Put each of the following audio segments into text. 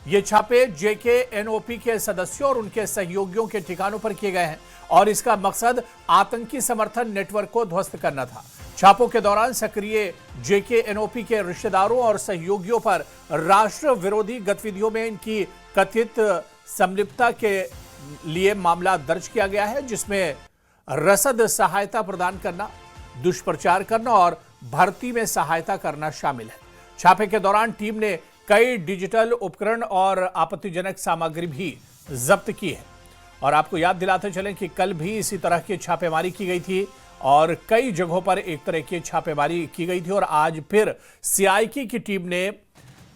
ये छापे जेकेएनओपी के सदस्यों और उनके सहयोगियों के ठिकानों पर किए गए हैं और इसका मकसद आतंकी समर्थन नेटवर्क को ध्वस्त करना था। छापों के दौरान सक्रिय जेकेएनओपी के रिश्तेदारों और सहयोगियों पर राष्ट्र विरोधी गतिविधियों में इनकी कथित संलिप्तता के लिए मामला दर्ज किया गया है, जिसमें रसद सहायता प्रदान करना, दुष्प्रचार करना और भर्ती में सहायता करना शामिल है। छापे के दौरान टीम ने कई डिजिटल उपकरण और आपत्तिजनक सामग्री भी जब्त की है। और आपको याद दिलाते चलें कि कल भी इसी तरह की छापेमारी की गई थी और कई जगहों पर एक तरह की छापेमारी की गई थी और आज फिर सीआईके की टीम ने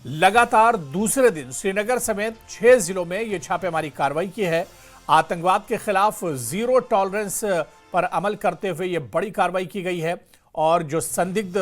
लगातार दूसरे दिन श्रीनगर समेत 6 जिलों में यह छापेमारी कार्रवाई की है। आतंकवाद के खिलाफ जीरो टॉलरेंस पर अमल करते हुए यह बड़ी कार्रवाई की गई है और जो संदिग्ध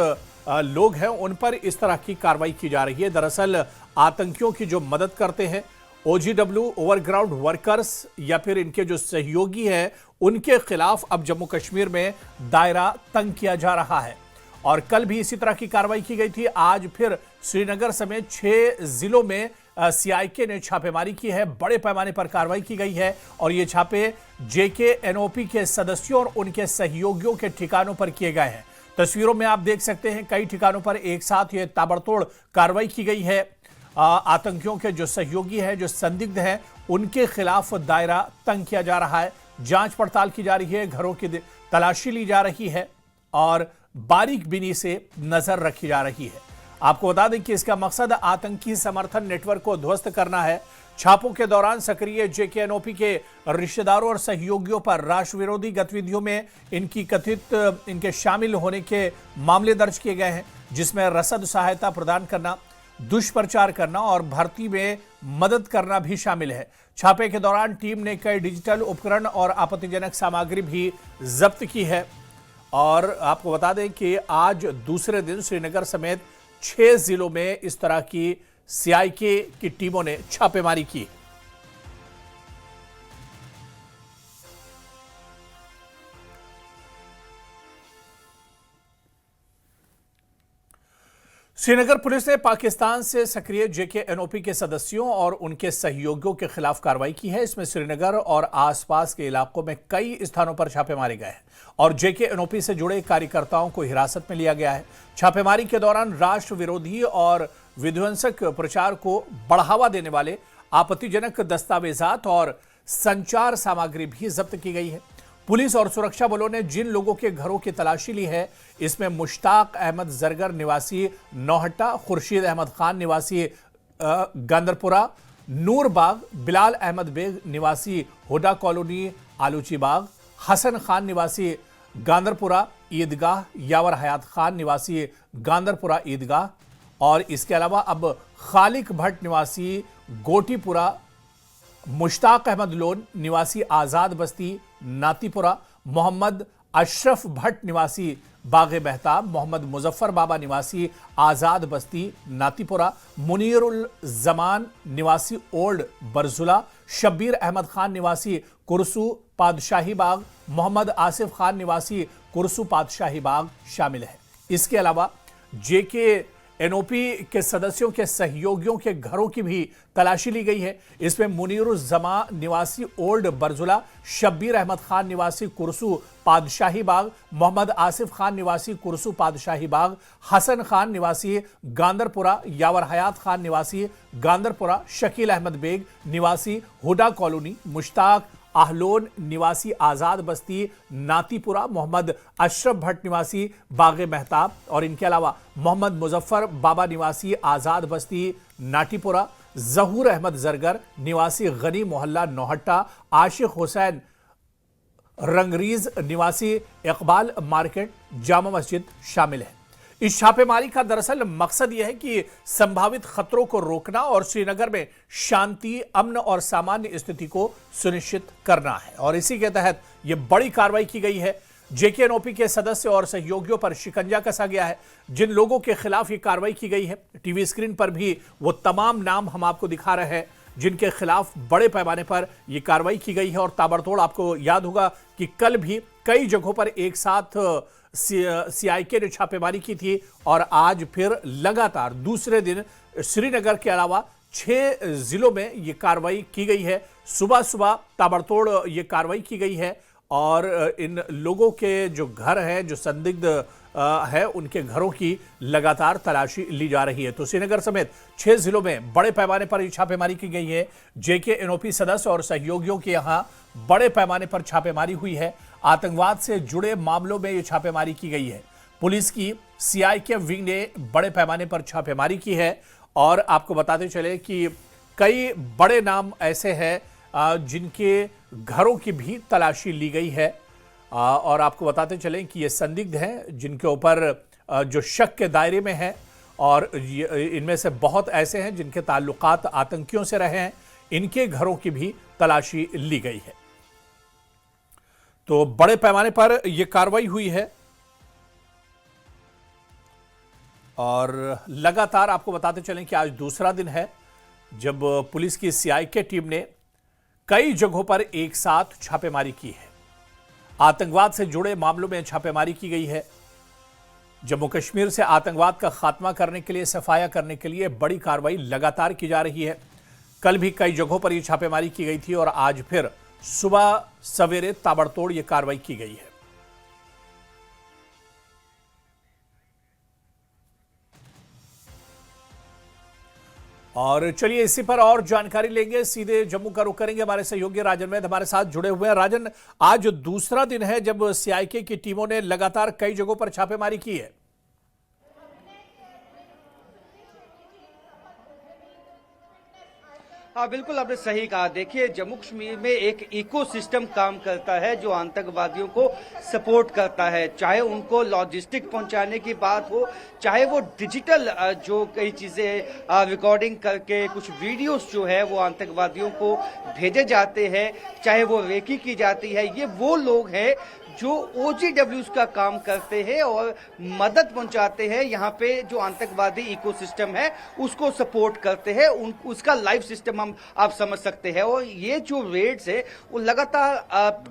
लोग हैं उन पर इस तरह की कार्रवाई की जा रही है। दरअसल आतंकियों की जो मदद करते हैं, ओजीडब्ल्यू ओवरग्राउंड वर्कर्स या फिर इनके जो सहयोगी हैं, उनके खिलाफ अब जम्मू कश्मीर में दायरा तंग किया जा रहा है। और कल भी इसी तरह की कार्रवाई की गई थी। आज फिर श्रीनगर समेत 6 जिलों में सीआईके ने छापेमारी की है, बड़े पैमाने पर कार्रवाई की गई है और ये छापे जेकेएनओपी के सदस्यों और उनके सहयोगियों के ठिकानों पर किए गए हैं। तस्वीरों में आप देख सकते हैं कई ठिकानों पर एक साथ ये ताबड़तोड़ कार्रवाई की गई है। आतंकियों के जो सहयोगी हैं, जो संदिग्ध हैं, उनके खिलाफ दायरा तंग किया जा रहा है, जांच पड़ताल की जा रही है, घरों की तलाशी ली जा रही है और बारीक बीनी से नजर रखी जा रही है। आपको बता दें कि इसका मकसद आतंकी समर्थन नेटवर्क को ध्वस्त करना है। छापों के दौरान सक्रिय जेकेएनओपी के रिश्तेदारों और सहयोगियों पर राष्ट्र विरोधी गतिविधियों में इनके शामिल होने के मामले दर्ज किए गए हैं, जिसमें रसद सहायता प्रदान करना, दुष्प्रचार करना और भर्ती में मदद करना भी शामिल है। छापे के दौरान टीम ने कई डिजिटल उपकरण और आपत्तिजनक सामग्री भी जब्त की है। और आपको बता दें कि आज दूसरे दिन श्रीनगर समेत 6 जिलों में इस तरह की सीआईके की टीमों ने छापेमारी की। श्रीनगर पुलिस ने पाकिस्तान से सक्रिय जेकेएनओपी के सदस्यों और उनके सहयोगियों के खिलाफ कार्रवाई की है। इसमें श्रीनगर और आसपास के इलाकों में कई स्थानों पर छापे मारे गए हैं और जेकेएनओपी से जुड़े कार्यकर्ताओं को हिरासत में लिया गया है। छापेमारी के दौरान राष्ट्र विरोधी और विध्वंसक प्रचार को बढ़ावा देने वाले आपत्तिजनक दस्तावेजात और संचार सामग्री भी जब्त की गई है। पुलिस और सुरक्षा बलों ने जिन लोगों के घरों की तलाशी ली है, इसमें मुश्ताक अहमद जरगर निवासी नौहट्टा, खुर्शीद अहमद खान निवासी गांदरपुरा, नूर बाग, बिलाल अहमद बेग निवासी हुडा कॉलोनी आलूची बाग, हसन खान निवासी गांदरपुरा ईदगाह, यावर हयात खान निवासी गांदरपुरा ईदगाह और इसके अलावा अब खालिक भट्ट निवासी गोटीपुरा, मुश्ताक अहमद लोन निवासी आजाद बस्ती नातीपुरा, मोहम्मद अशरफ भट्ट निवासी बागे बहताब, मोहम्मद मुजफ्फर बाबा निवासी आजाद बस्ती नातीपुरा, मुनीरुल जमान निवासी ओल्ड बरजुला, शब्बीर अहमद खान निवासी कुरसू पादशाही बाग, मोहम्मद आसिफ खान निवासी कुरसू पादशाही बाग शामिल है। इसके अलावा जेकेएनओपी के सदस्यों के सहयोगियों के घरों की भी तलाशी ली गई है। इसमें मुनीरुज़्ज़मा निवासी ओल्ड बरजुला, शब्बीर अहमद खान निवासी कुरसू पादशाही बाग, मोहम्मद आसिफ खान निवासी कुरसू पादशाही बाग, हसन खान निवासी गांदरपुरा, यावर हयात खान निवासी गांदरपुरा, शकील अहमद बेग निवासी हुडा कॉलोनी, मुश्ताक आहलोन निवासी आजाद बस्ती नातीपुरा, मोहम्मद अशरफ भट्ट निवासी बागे मेहताब और इनके अलावा मोहम्मद मुजफ्फर बाबा निवासी आजाद बस्ती नाटीपुरा, जहूर अहमद जरगर निवासी गनी मोहल्ला नौहट्टा, आशिक हुसैन रंगरीज निवासी इकबाल मार्केट जामा मस्जिद शामिल है। इस छापेमारी का दरअसल मकसद यह है कि संभावित खतरों को रोकना और श्रीनगर में शांति, अमन और सामान्य स्थिति को सुनिश्चित करना है और इसी के तहत यह बड़ी कार्रवाई की गई है। जेकेएनओपी के सदस्य और सहयोगियों पर शिकंजा कसा गया है। जिन लोगों के खिलाफ ये कार्रवाई की गई है, टीवी स्क्रीन पर भी वो तमाम नाम हम आपको दिखा रहे हैं जिनके खिलाफ बड़े पैमाने पर यह कार्रवाई की गई है और ताबड़तोड़। आपको याद होगा कि कल भी कई जगहों पर एक साथ सीआईके ने छापेमारी की थी और आज फिर लगातार दूसरे दिन श्रीनगर के अलावा 6 जिलों में ये कार्रवाई की गई है। सुबह सुबह ताबड़तोड़ ये कार्रवाई की गई है और इन लोगों के जो घर हैं, जो संदिग्ध है, उनके घरों की लगातार तलाशी ली जा रही है। तो श्रीनगर समेत 6 जिलों में बड़े पैमाने पर ये छापेमारी की गई है। जेके एनओपी सदस्य और सहयोगियों के यहां बड़े पैमाने पर छापेमारी हुई है। आतंकवाद से जुड़े मामलों में ये छापेमारी की गई है। पुलिस की सीआईके विंग ने बड़े पैमाने पर छापेमारी की है और आपको बताते चले कि कई बड़े नाम ऐसे हैं जिनके घरों की भी तलाशी ली गई है और आपको बताते चलें कि ये संदिग्ध हैं जिनके ऊपर जो शक के दायरे में है और इनमें से बहुत ऐसे हैं जिनके ताल्लुकात आतंकियों से रहे हैं। इनके घरों की भी तलाशी ली गई है। तो बड़े पैमाने पर यह कार्रवाई हुई है और लगातार आपको बताते चलें कि आज दूसरा दिन है जब पुलिस की सीआईके टीम ने कई जगहों पर एक साथ छापेमारी की है। आतंकवाद से जुड़े मामलों में छापेमारी की गई है। जम्मू कश्मीर से आतंकवाद का खात्मा करने के लिए, सफाया करने के लिए बड़ी कार्रवाई लगातार की जा रही है। कल भी कई जगहों पर यह छापेमारी की गई थी और आज फिर सुबह सवेरे ताबड़तोड़ यह कार्रवाई की गई है। और चलिए इसी पर और जानकारी लेंगे, सीधे जम्मू का रुख करेंगे। हमारे सहयोगी राजन वैद हमारे साथ जुड़े हुए हैं। राजन, आज दूसरा दिन है जब सीआईके की टीमों ने लगातार कई जगहों पर छापेमारी की है। हाँ, बिल्कुल आपने सही कहा। देखिए, जम्मू कश्मीर में एक इकोसिस्टम काम करता है जो आतंकवादियों को सपोर्ट करता है, चाहे उनको लॉजिस्टिक पहुंचाने की बात हो, चाहे वो डिजिटल जो कई चीजें रिकॉर्डिंग करके कुछ वीडियोस जो है वो आतंकवादियों को भेजे जाते हैं, चाहे वो रेकी की जाती है। ये वो लोग हैं जो OGWs का काम करते हैं और मदद पहुंचाते हैं। यहाँ पे जो आतंकवादी इकोसिस्टम है उसको सपोर्ट करते हैं, उसका लाइफ सिस्टम हम आप समझ सकते हैं। और ये जो रेड्स है वो लगातार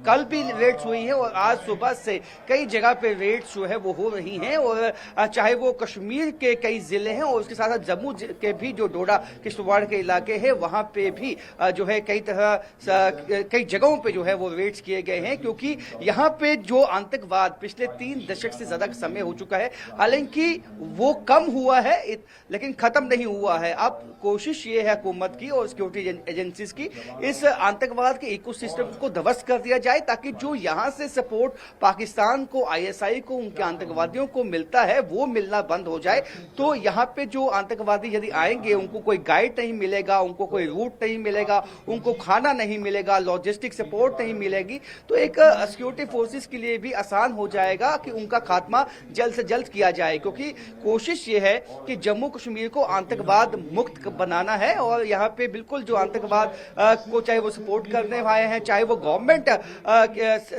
कल भी रेड्स हुई है और आज सुबह से कई जगह पे रेड्स जो है वो हो रही हैं। और चाहे वो कश्मीर के कई जिले हैं और उसके साथ साथ जम्मू के भी जो डोडा किश्तवाड़ के इलाके हैं वहां पे भी जो है कई जगहों पे जो है वो रेड्स किए गए हैं, क्योंकि यहाँ पे जो आतंकवाद पिछले 3 दशक से ज्यादा समय हो चुका है, हालांकि वो कम हुआ है लेकिन खत्म नहीं हुआ है। अब कोशिश ये है हुकूमत की और सिक्योरिटी एजेंसीज की, इस आतंकवाद के इकोसिस्टम को ध्वस्त कर दिया जाए ताकि जो यहां से सपोर्ट पाकिस्तान को, ISI को, उनके आतंकवादियों को मिलता है वो मिलना बंद हो जाए। तो यहाँ पे जो आतंकवादी यदि आएंगे उनको कोई गाइड नहीं मिलेगा, उनको कोई रूट नहीं मिलेगा, उनको खाना नहीं मिलेगा, लॉजिस्टिक सपोर्ट नहीं मिलेगी, तो एक सिक्योरिटी फोर्सेस के लिए भी आसान हो जाएगा कि उनका खात्मा जल्द से जल्द किया जाए। क्योंकि कोशिश ये है कि जम्मू कश्मीर को आतंकवाद मुक्त बनाना है और यहाँ पे बिल्कुल जो आतंकवाद को चाहे वो सपोर्ट करने वाले हैं, चाहे वो गवर्नमेंट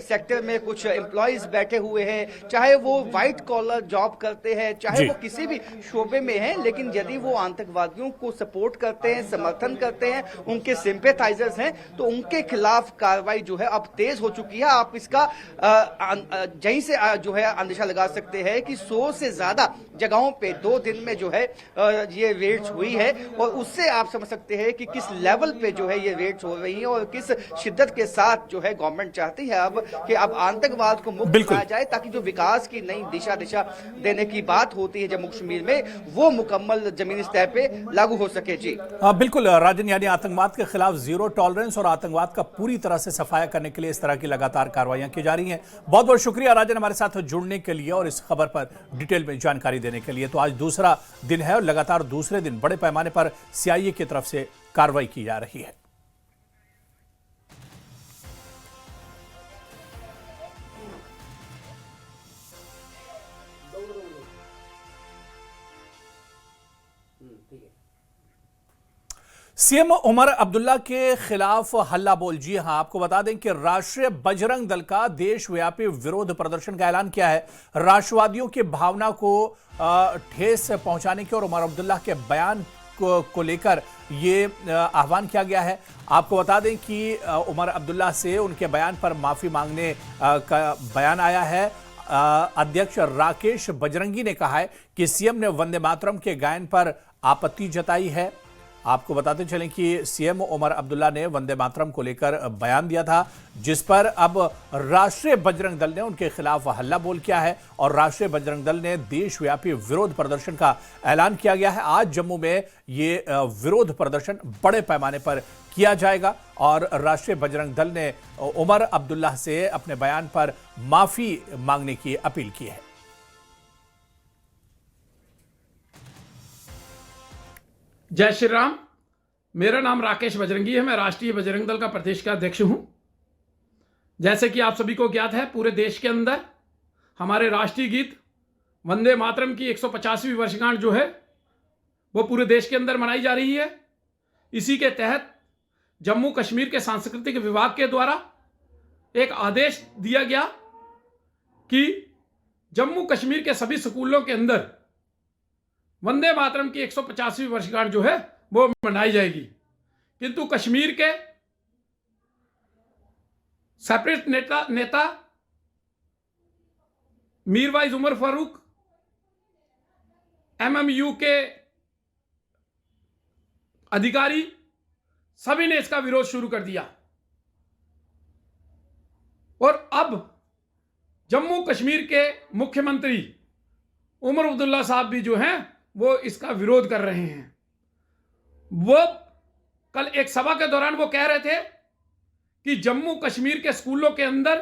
सेक्टर में कुछ एम्प्लॉयज बैठे हुए हैं, चाहे वो व्हाइट कॉलर जॉब करते हैं, चाहे वो किसी भी शोबे में हैं, लेकिन यदि वो आतंकवादियों को सपोर्ट करते हैं, समर्थन करते हैं, उनके सिंपैथाइजर्स हैं, तो उनके खिलाफ कार्रवाई जो है अब तेज हो चुकी है। आप इसका यहीं से जो है अंदेशा लगा सकते हैं कि 100 से ज्यादा जगहों पे 2 दिन में जो है ये रेड्स हुई है और उससे आप समझ सकते हैं कि किस लेवल पे जो है ये रेड्स हो रही है और किस शिद्दत के साथ जो है गवर्नमेंट चाहती है अब आतंकवाद को मुक्त किया जाए ताकि जो विकास की नई दिशा देने की बात होती है जम्मू कश्मीर में वो मुकम्मल जमीनी सतह पे लागू हो सके। जी बिल्कुल राजन, यानी आतंकवाद के खिलाफ जीरो टॉलरेंस और आतंकवाद का पूरी तरह से सफाया करने के लिए इस तरह की लगातार कार्रवाइयां की जा रही हैं। बहुत बहुत शुक्रिया राजन हमारे साथ जुड़ने के लिए और इस खबर पर डिटेल में जानकारी देने के लिए। तो आज दूसरा दिन है और लगातार दूसरे दिन बड़े पैमाने पर सीआईए की तरफ से कार्रवाई की जा रही है। सीएम उमर अब्दुल्ला के खिलाफ हल्ला बोल। जी हां, आपको बता दें कि राष्ट्रीय बजरंग दल का देशव्यापी विरोध प्रदर्शन का ऐलान किया है। राष्ट्रवादियों की भावना को ठेस पहुंचाने के और उमर अब्दुल्ला के बयान को लेकर ये आह्वान किया गया है। आपको बता दें कि उमर अब्दुल्ला से उनके बयान पर माफी मांगने का बयान आया है। अध्यक्ष राकेश बजरंगी ने कहा है कि सीएम ने वंदे मातरम के गायन पर आपत्ति जताई है। आपको बताते चलें कि सीएम उमर अब्दुल्ला ने वंदे मातरम को लेकर बयान दिया था, जिस पर अब राष्ट्रीय बजरंग दल ने उनके खिलाफ हल्ला बोल किया है और राष्ट्रीय बजरंग दल ने देशव्यापी विरोध प्रदर्शन का ऐलान किया गया है। आज जम्मू में ये विरोध प्रदर्शन बड़े पैमाने पर किया जाएगा और राष्ट्रीय बजरंग दल ने उमर अब्दुल्ला से अपने बयान पर माफी मांगने की अपील की है। जय श्री राम। मेरा नाम राकेश बजरंगी है। मैं राष्ट्रीय बजरंग दल का प्रदेश का अध्यक्ष हूं। जैसे कि आप सभी को ज्ञात है, पूरे देश के अंदर हमारे राष्ट्रीय गीत वंदे मातरम की 150वीं वर्षगांठ जो है वो पूरे देश के अंदर मनाई जा रही है। इसी के तहत जम्मू कश्मीर के सांस्कृतिक विभाग के द्वारा एक आदेश दिया गया कि जम्मू कश्मीर के सभी स्कूलों के अंदर वंदे मातरम की 150वीं वर्षगांठ जो है वो मनाई जाएगी। किंतु कश्मीर के सेपरेट नेता मीरवाइज उमर फारूक, एमएमयू के अधिकारी सभी ने इसका विरोध शुरू कर दिया और अब जम्मू कश्मीर के मुख्यमंत्री उमर अब्दुल्ला साहब भी जो हैं वो इसका विरोध कर रहे हैं। वो कल एक सभा के दौरान वो कह रहे थे कि जम्मू कश्मीर के स्कूलों के अंदर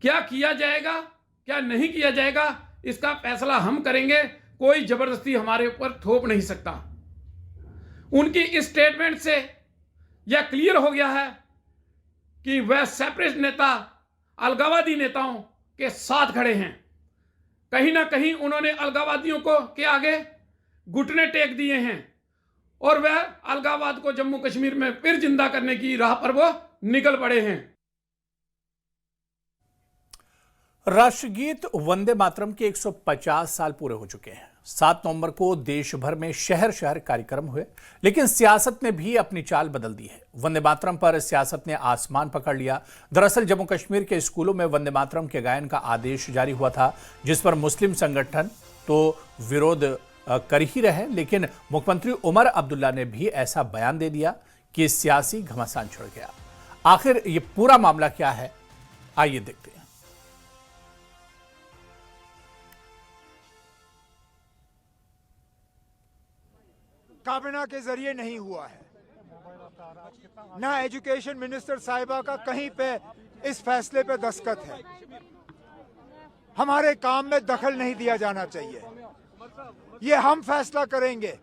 क्या किया जाएगा क्या नहीं किया जाएगा इसका फैसला हम करेंगे, कोई जबरदस्ती हमारे ऊपर थोप नहीं सकता। उनकी इस स्टेटमेंट से यह क्लियर हो गया है कि वह सेपरेट नेता अलगाववादी नेताओं के साथ खड़े हैं। कहीं ना कहीं उन्होंने अलगाववादियों को के आगे घुटने टेक दिए हैं और वह अलगाववाद को जम्मू कश्मीर में फिर जिंदा करने की राह पर वो निकल पड़े हैं। राष्ट्रगीत वंदे मातरम के 150 साल पूरे हो चुके हैं। 7 नवंबर को देश भर में शहर शहर कार्यक्रम हुए, लेकिन सियासत ने भी अपनी चाल बदल दी है। वंदे मातरम पर सियासत ने आसमान पकड़ लिया। दरअसल जम्मू कश्मीर के स्कूलों में वंदे मातरम के गायन का आदेश जारी हुआ था, जिस पर मुस्लिम संगठन तो विरोध कर ही रहे, लेकिन मुख्यमंत्री उमर अब्दुल्ला ने भी ऐसा बयान दे दिया कि सियासी घमासान छिड़ गया। आखिर ये पूरा मामला क्या है, आइए देखते हैं। काबिना के जरिए नहीं हुआ है, ना एजुकेशन मिनिस्टर साहिबा का कहीं पे इस फैसले पे दस्तखत है। हमारे काम में दखल नहीं दिया जाना चाहिए। ये हम फैसला करेंगे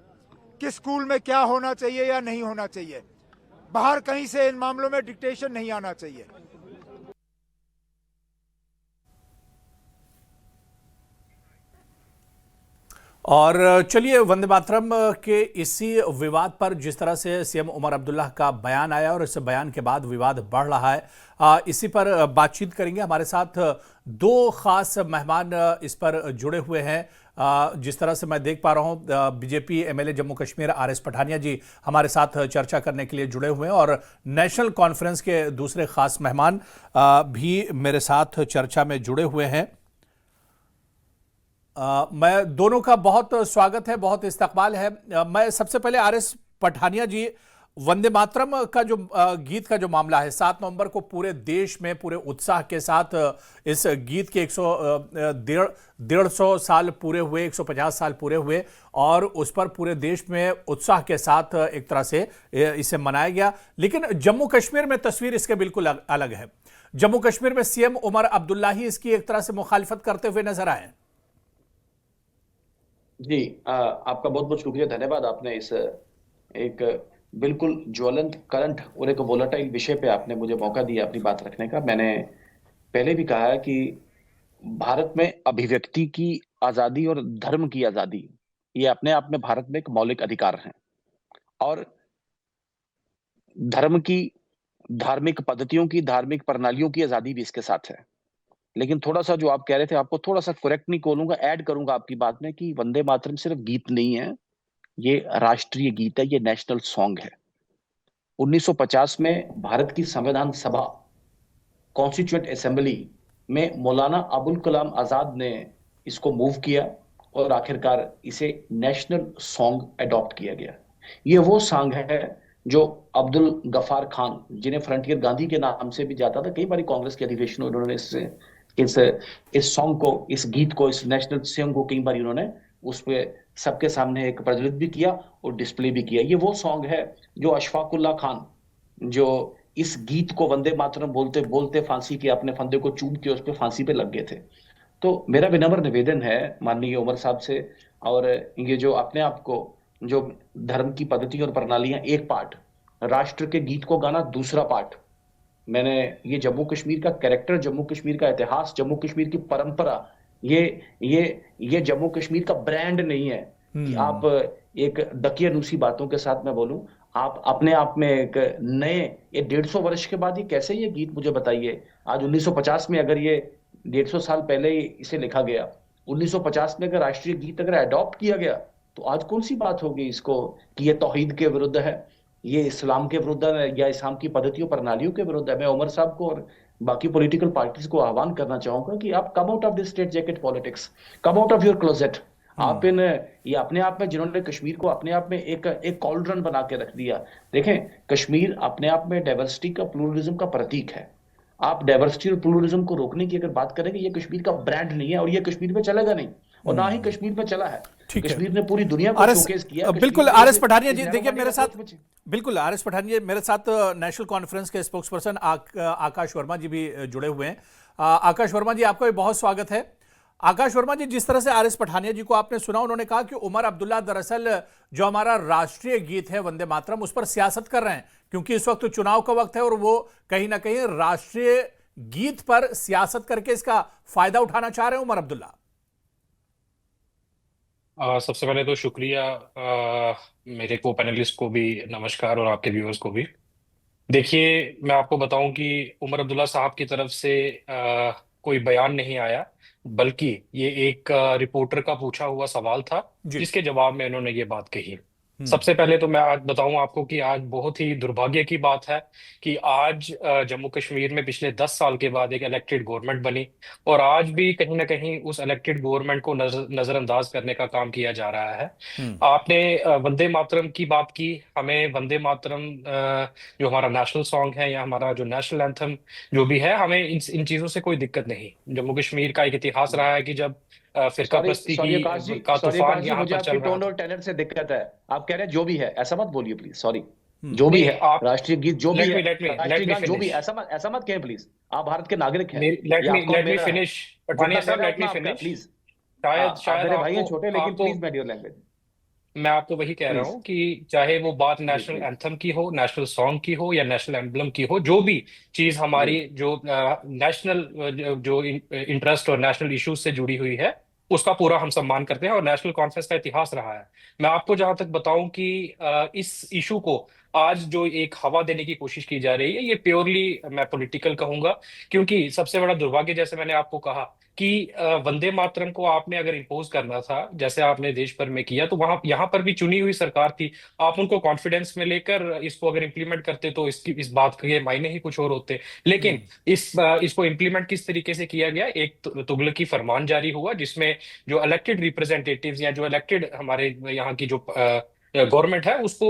कि स्कूल में क्या होना चाहिए या नहीं होना चाहिए। बाहर कहीं से इन मामलों में डिक्टेशन नहीं आना चाहिए। और चलिए, वंदे मातरम के इसी विवाद पर जिस तरह से सीएम उमर अब्दुल्ला का बयान आया और इस बयान के बाद विवाद बढ़ रहा है, इसी पर बातचीत करेंगे। हमारे साथ 2 खास मेहमान इस पर जुड़े हुए हैं। जिस तरह से मैं देख पा रहा हूं, BJP MLA Jammu Kashmir RS Pathania ji हमारे साथ चर्चा करने के लिए जुड़े हुए हैं और नेशनल कॉन्फ्रेंस के दूसरे खास मेहमान भी मेरे साथ चर्चा में जुड़े हुए हैं। मैं दोनों का बहुत स्वागत है, बहुत इस्तकबाल है। मैं सबसे पहले आरएस पठानिया जी, वंदे मातरम का जो गीत का जो मामला है, 7 नवंबर को पूरे देश में पूरे उत्साह के साथ इस गीत के 150 साल पूरे हुए, 150 साल पूरे हुए और उस पर पूरे देश में उत्साह के साथ एक तरह से इसे मनाया गया। लेकिन जम्मू कश्मीर में तस्वीर इसके बिल्कुल अलग है। जम्मू कश्मीर में सीएम उमर अब्दुल्ला ही इसकी एक तरह से मुखालिफत करते हुए नजर आए। जी, आपका बहुत बहुत शुक्रिया, धन्यवाद। आपने इस एक बिल्कुल ज्वलंत, करंट और एक वोलेटाइल विषय पे आपने मुझे मौका दिया अपनी बात रखने का। मैंने पहले भी कहा है कि भारत में अभिव्यक्ति की आजादी और धर्म की आजादी, ये अपने आप में भारत में एक मौलिक अधिकार है और धर्म की, धार्मिक पद्धतियों की, धार्मिक प्रणालियों की आजादी भी इसके साथ है। लेकिन थोड़ा सा जो आप कह रहे थे, आपको थोड़ा सा करेक्ट नहीं बोलूंगा, ऐड करूंगा आपकी बात में कि वंदे मातरम सिर्फ गीत नहीं है, ये राष्ट्रीय गीत है, ये नेशनल सॉन्ग है। 1950 में भारत की संविधान सभा, कॉन्स्टिट्यूएंट असेंबली में मौलाना अबुल कलाम आजाद ने इसको मूव किया और आखिरकार इसे नेशनल सॉन्ग अडॉप्ट किया गया। ये वो सॉन्ग है जो अब्दुल गफार खान, जिन्हें फ्रंटियर गांधी के नाम से भी जाता था, कई बार कांग्रेस के अधिवेशन में उन्होंने इस इस सॉन्ग को, इस गीत को, इस नेशनल सॉन्ग को कई बार उन्होंने उस पे सबके सामने एक प्रज्वलित भी किया और डिस्प्ले भी किया। ये वो सॉन्ग है जो अशफाकुल्ला खान, जो इस गीत को वंदे मातरम बोलते बोलते फांसी के अपने फंदे को चूम के उस पे फांसी पे लग गए थे। तो मेरा विनम्र निवेदन है माननीय उमर साहब से, और ये जो अपने आप को, जो धर्म की पद्धति और प्रणालियां एक पार्ट, राष्ट्र के गीत को गाना दूसरा पार्ट, मैंने ये जम्मू कश्मीर का कैरेक्टर, जम्मू कश्मीर का इतिहास, जम्मू कश्मीर की परंपरा, ये ये जम्मू कश्मीर का ब्रांड नहीं है कि आप एक दकियानूसी बातों के साथ मैं बोलूं, आप अपने आप में एक नए, ये 150 वर्ष के बाद ये कैसे ये गीत, मुझे बताइए। आज 1950 में अगर ये 150 साल पहले इसे लिखा गया, 1950 में अगर राष्ट्रीय गीत अगर अडॉप्ट किया गया, तो आज कौन सी बात होगी इसको कि ये तौहीद के विरुद्ध है, ये इस्लाम के विरुद्ध है, या इस्लाम की पद्धतियों प्रणालियों के विरुद्ध है। मैं उमर साहब को और बाकी पॉलिटिकल पार्टीज को आह्वान करना चाहूंगा कि आप come out of this straight jacket politics, come out of your closet. आप ये अपने आप में, जिन्होंने कश्मीर को अपने आप में एक कॉल्ड्रन बना के रख दिया। देखें, कश्मीर अपने आप में डाइवर्सिटी का, प्लूरलिज्म का प्रतीक है। आप डाइवर्सिटी और प्लूरलिज्म को रोकने की अगर बात करेंगे, ये कश्मीर का ब्रांड नहीं है और ये कश्मीर में चलेगा नहीं, और ना ही कश्मीर में चला है। कश्मीर ने पूरी दुनिया को शोकेस किया। बिल्कुल आरएस पठानिया जी, देखिए मेरे साथ, बिल्कुल आरएस पठानिया मेरे साथ नेशनल कॉन्फ्रेंस के स्पोक्स पर्सन आकाश वर्मा जी भी जुड़े हुए हैं। आकाश वर्मा जी, आपका भी बहुत स्वागत है। आकाश वर्मा जी, जिस तरह से आरएस पठानिया जी को आपने सुना, उन्होंने कहा कि उमर अब्दुल्ला दरअसल जो हमारा राष्ट्रीय गीत है वंदे मातरम, उस पर सियासत कर रहे हैं, क्योंकि इस वक्त चुनाव का वक्त है और वो कहीं ना कहीं राष्ट्रीय गीत पर सियासत करके इसका फायदा उठाना चाह रहे हैं उमर अब्दुल्ला। सबसे पहले तो शुक्रिया, मेरे को पैनलिस्ट को भी नमस्कार और आपके व्यूअर्स को भी। देखिए, मैं आपको बताऊं कि उमर अब्दुल्ला साहब की तरफ से कोई बयान नहीं आया, बल्कि ये एक रिपोर्टर का पूछा हुआ सवाल था, जी। जिसके जवाब में इन्होंने ये बात कही। सबसे पहले तो मैं आज बताऊं आपको कि आज बहुत ही दुर्भाग्य की बात है कि आज जम्मू कश्मीर में पिछले 10 साल के बाद एक इलेक्टेड गवर्नमेंट बनी, और आज भी कहीं ना कहीं उस इलेक्टेड गवर्नमेंट को नजरअंदाज करने का काम किया जा रहा है। आपने वंदे मातरम की बात की। हमें वंदे मातरम जो हमारा नेशनल सॉन्ग है या हमारा जो नेशनल एंथम जो भी है, हमें इन चीजों से कोई दिक्कत नहीं। जम्मू कश्मीर का एक इतिहास रहा है कि जब फिरका परस्ती का तूफान यहाँ पर चल रहा टोन और टेनर से दिक्कत है। आप कह रहे हैं जो भी है, ऐसा मत बोलिए प्लीज। सॉरी, जो भी है, आप राष्ट्रीय गीत जो भी है, राष्ट्रीय गान जो भी, ऐसा मत कहें प्लीज। आप भारत के नागरिक हैं। लेट मी फिनिश पठानिया साहब, लेट मी फिनिश प्लीज। शायद मेरे भाई हैं छोटे, लेकिन आपको, प्लीज मेडियर लैंग्वेज। मैं आपको वही कह रहा हूँ कि चाहे वो बात नेशनल एंथम की हो, नेशनल सॉन्ग की हो या नेशनल एम्बलम की हो, जो भी चीज हमारी जो नेशनल जो इंटरेस्ट और नेशनल इश्यूज से जुड़ी हुई है, उसका पूरा हम सम्मान करते हैं और नेशनल कॉन्फ्रेंस का इतिहास रहा है। मैं आपको जहां तक बताऊं कि इस इशू को आज जो एक हवा देने की कोशिश की जा रही है, ये प्योरली मैं पॉलिटिकल कहूंगा, क्योंकि सबसे बड़ा दुर्भाग्य, जैसे मैंने आपको कहा कि वंदे मातरम को आपने अगर इम्पोज करना था, जैसे आपने देश भर में किया, तो वहां यहाँ पर भी चुनी हुई सरकार थी। आप उनको कॉन्फिडेंस में लेकर इसको अगर इम्प्लीमेंट करते तो इस बात के मायने ही कुछ और होते। लेकिन इसको इम्प्लीमेंट किस तरीके से किया गया, एक तुगलकी फरमान जारी हुआ, जिसमें जो इलेक्टेड रिप्रेजेंटेटिव्स या जो इलेक्टेड हमारे यहाँ की जो गवर्नमेंट है, उसको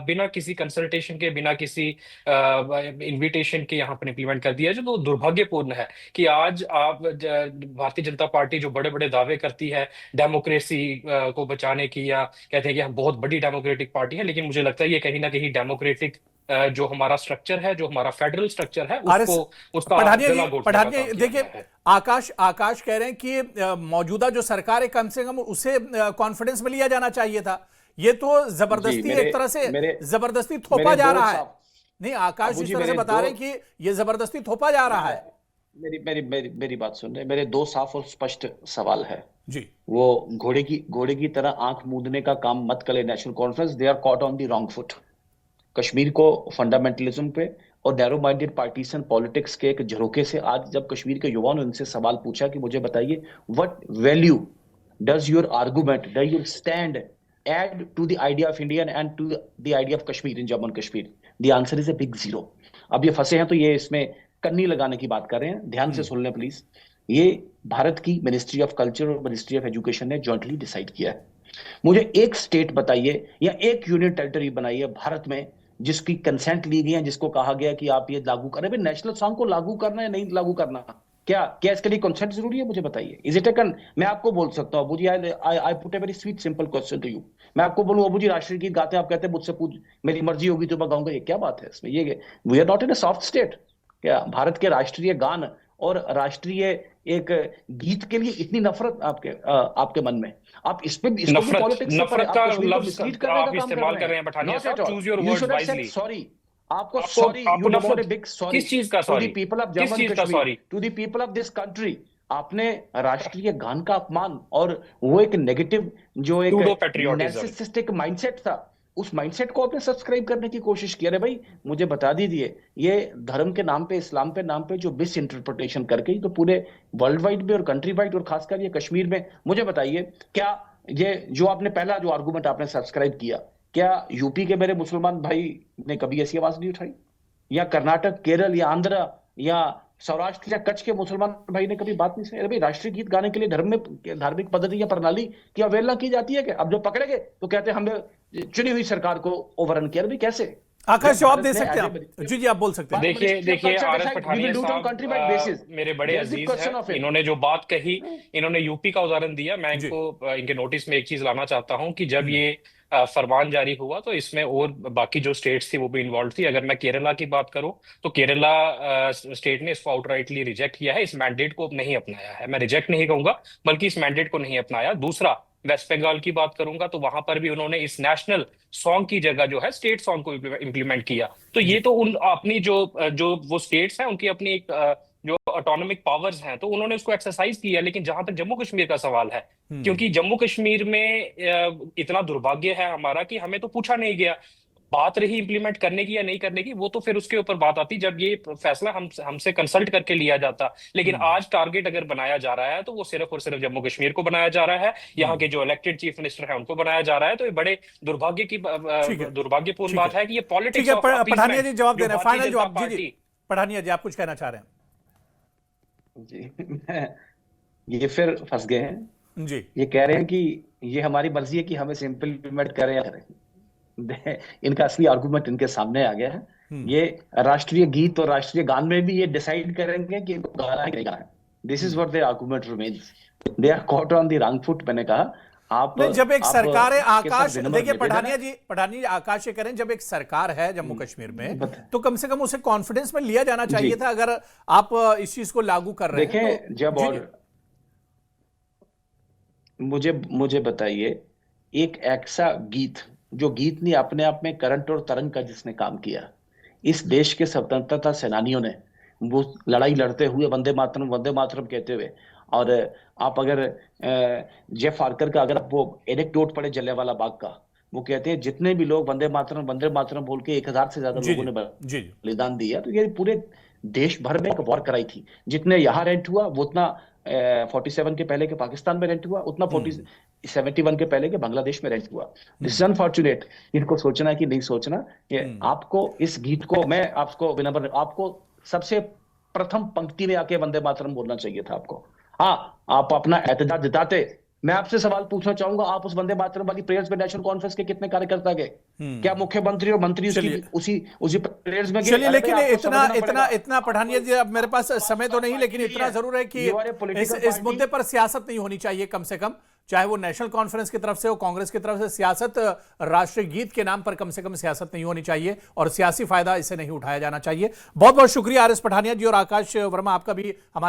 बिना किसी कंसल्टेशन के, बिना किसी इनविटेशन के यहाँ पर इम्प्लीमेंट कर दिया, जो तो दुर्भाग्यपूर्ण है कि आज आप भारतीय जनता पार्टी जो बड़े बड़े दावे करती है डेमोक्रेसी को बचाने की, या कहते हैं कि हम बहुत बड़ी डेमोक्रेटिक पार्टी है, लेकिन मुझे लगता है ये कहीं ना कहीं डेमोक्रेटिक जो हमारा स्ट्रक्चर है, जो हमारा फेडरल स्ट्रक्चर है, उसका पठानिया, देखिए आकाश कह रहे हैं कि मौजूदा जो सरकार है, कम से कम उसे कॉन्फिडेंस में लिया जाना चाहिए था। ये तो जबरदस्ती, एक तरह से जबरदस्ती थोपा जा रहा है। नहीं, आकाश जिस तरह से बता रहे हैं कि ये जबरदस्ती थोपा जा रहा है। मेरी बात सुन रहे, मेरे दो साफ और स्पष्ट सवाल है जी। वो घोड़े की तरह आंख मूंदने का काम मत करे National Conference. They are caught on the wrong foot. Kashmir को फंडामेंटलिज्म पे और नैरो माइंडेड पार्टीशन पॉलिटिक्स के एक झरोके से आज जब कश्मीर के युवाओं ने उनसे सवाल पूछा कि मुझे बताइए, what value does your argument, does your stand add to the idea of India and to the idea of Kashmir in Jammu and Kashmir? The answer is a big zero. अब ये फंसे हैं तो ये इसमें कन्नी लगाने की बात कर रहे हैं। ध्यान से सुन लें प्लीज। ये भारत की मिनिस्ट्री ऑफ कल्चर और मिनिस्ट्री ऑफ एजुकेशन ने जॉइंटली डिसाइड किया है। मुझे एक स्टेट बताइए या एक यूनियन टेरिटरी बनाइए भारत में जिसकी कंसेंट ली गई है, जिसको कहा गया कि आप ये लागू करें। भाई नेशनल सॉन्ग को लागू करना है नहीं लागू करना, क्या क्या इसके लिए कंसेंट जरूरी है? मुझे बताइए, इज इट ए मैं आपको बोल सकता हूँ Abu ji, I put a very sweet simple question to you. मैं आपको बोलूं अबू जी राष्ट्रीय गीत गाते हैं, आप कहते हैं मुझसे पूछ, मेरी मर्जी होगी तो मैं गाऊंगा, ये क्या बात है इसमें? ये we are not in a soft state. क्या भारत के राष्ट्रीय गान और राष्ट्रीय एक गीत के लिए इतनी नफरत आपके मन में? आप इस पे इसको भी पॉलिटिक्स से नफरत का आप लफ्ज मिसलीड करने आप का काम इस्तेमाल कर कर रहे रहे हैं पठानिया Not at साहब, all. Choose your You words should have said wisely. sorry. आपको आपको सॉरी, आपको यू डिमांड ए नफरत बिग सॉरी किस चीज का to the sorry? People of किस जम्मू चीज एंड का Kashmir, sorry? To the people of this country. आपने राष्ट्रीय गान का अपमान और वो एक नेगेटिव जो एक सूडो पैट्रियोटिज्म। नार्सिसिस्टिक माइंडसेट था, उस माइंडसेट को आपने सब्सक्राइब करने की कोशिश की। अरे भाई मुझे बता दीजिए, ये धर्म के नाम पे, इस्लाम पे नाम पे जो मिस इंटरप्रिटेशन करके तो पूरे वर्ल्ड वाइड में और कंट्री वाइड और खासकर ये कश्मीर में, मुझे बताइए क्या ये जो आपने पहला जो आर्गुमेंट आपने सब्सक्राइब किया, क्या यूपी के मेरे मुसलमान भाई ने कभी ऐसी आवाज नहीं उठाई? या कर्नाटक, केरल या आंध्र या सौराष्ट्र या कच्छ के मुसलमान भाई ने कभी बात नहीं सुनी? अरे भाई राष्ट्रीय गीत गाने के लिए धर्म में धार्मिक पद्धति या प्रणाली की अवहेलना की जाती है क्या? अब जो पकड़ेंगे तो कहते हैं हमने चुनी हुई सरकार को ओवररन किया। भाई कैसे? आकाश जवाब दे सकते हैं आप? जी आप बोल सकते हैं। देखिए आरएस पठानिया साहब मेरे बड़े अजीज हैं, इन्होंने जो बात कही, इन्होंने यूपी का उदाहरण दिया। मैं इनको इनके नोटिस में एक चीज लाना चाहता हूं कि जब ये फरमान जारी हुआ तो इसमें और बाकी जो स्टेट्स थी वो भी इन्वॉल्व थी। अगर मैं केरला की बात करूं तो केरला स्टेट ने इसको आउटराइटली रिजेक्ट किया है, इस मैंडेट को नहीं अपनाया है। मैं रिजेक्ट नहीं कहूंगा बल्कि इस मैंडेट को नहीं अपनाया। दूसरा, वेस्ट बंगाल की बात करूंगा तो वहां पर भी उन्होंने इस नेशनल सॉन्ग की जगह जो है स्टेट सॉन्ग को इम्प्लीमेंट किया। तो ये तो उन अपनी जो जो वो स्टेट्स हैं उनकी अपनी एक जो ऑटोनॉमिक पावर्स हैं तो उन्होंने उसको एक्सरसाइज किया। लेकिन जहां तक जम्मू कश्मीर का सवाल है, क्योंकि जम्मू कश्मीर में इतना दुर्भाग्य है हमारा कि हमें तो पूछा नहीं गया। बात रही इंप्लीमेंट करने की या नहीं करने की, वो तो फिर उसके ऊपर बात आती जब ये फैसला हमसे कंसल्ट करके लिया जाता। लेकिन आज टारगेट अगर बनाया जा रहा है तो वो सिर्फ और सिर्फ जम्मू कश्मीर को बनाया जा रहा है, यहाँ के जो इलेक्टेड चीफ मिनिस्टर है उनको बनाया जा रहा है। तो ये बड़े दुर्भाग्यपूर्ण बात है कि ये पॉलिटिक्स ऑफ पठानिया जी जवाब दे रहे हैं, फाइनल जवाब। जी पठानिया जी आप कुछ कहना चाह रहे हैं? जी ये फिर फंस गए हैं जी। ये कह रहे हैं कि ये हमारी मर्जी है कि हमें सिंपल इम्प्लीमेंट करें या करें। इनका असली आर्गुमेंट इनके सामने आ गया है। ये राष्ट्रीय गीत और राष्ट्रीय गान में भी ये डिसाइड करेंगे कि इनको गाना है कि नहीं गाना है। This is what their argument remains. They are caught on the wrong foot. मैंने कहा आप जब एक सरकार है, आकाश देखिए पठानिया जी आकाश ये करें, जब एक सरकार है जम्मू कश्मीर में तो कम से कम उसे कॉन्फिडेंस में लिया जाना चाहिए था अगर आप इस चीज को लागू कर रहे हैं। देखें जब और मुझे बताइए एक ऐसा गीत जो गीत नहीं अपने आप में करंट और तरंग का जिसने काम किया, इस देश के स्वतंत्रता सेनानियों ने वो लड़ाई लड़ते हुए वंदे मातरम कहते हुए, और आप अगर जेफ आर्कर का अगर आप वो एनेक्डोट पढ़े जलियांवाला बाग का, वो कहते हैं जितने भी लोग वंदे मातरम बोल के 1000 से ज्यादा लोगों ने बलिदान दिया। तो ये पूरे देश भर में एक वॉर कराई थी। जितने यहाँ रेंट हुआ वो उतना 47 के पहले के पाकिस्तान में रेंट हुआ, उतना 71 के पहले के बांग्लादेश में रेंट हुआ। This is unfortunate. इनको सोचना है कि नहीं सोचना, ये आपको इस गीत को मैं आपको विनम्र, आपको सबसे प्रथम पंक्ति में आके वंदे मातरम बोलना चाहिए था आपको। हाँ आप अपना एहतजाज जताते। मैं आपसे सवाल पूछना चाहूंगा, आप उस वंदे मातरम वाली प्रेयर्स में नेशनल कॉन्फ्रेंस के कितने कार्यकर्ता गए? क्या मुख्यमंत्री और मंत्री उसी प्रेयर्स में गए? चलिए लेकिन इतना पठानिया जी, अब मेरे पास समय तो नहीं, लेकिन इतना जरूर है कि इस मुद्दे पर सियासत नहीं होनी चाहिए कम से कम, चाहे वो नेशनल कॉन्फ्रेंस की तरफ से हो, कांग्रेस की तरफ से। सियासत, राष्ट्रीय गीत के नाम पर कम से कम सियासत नहीं होनी चाहिए और सियासी फायदा इसे नहीं उठाया जाना चाहिए। बहुत बहुत शुक्रिया आरएस पठानिया जी और आकाश वर्मा, आपका भी हमारे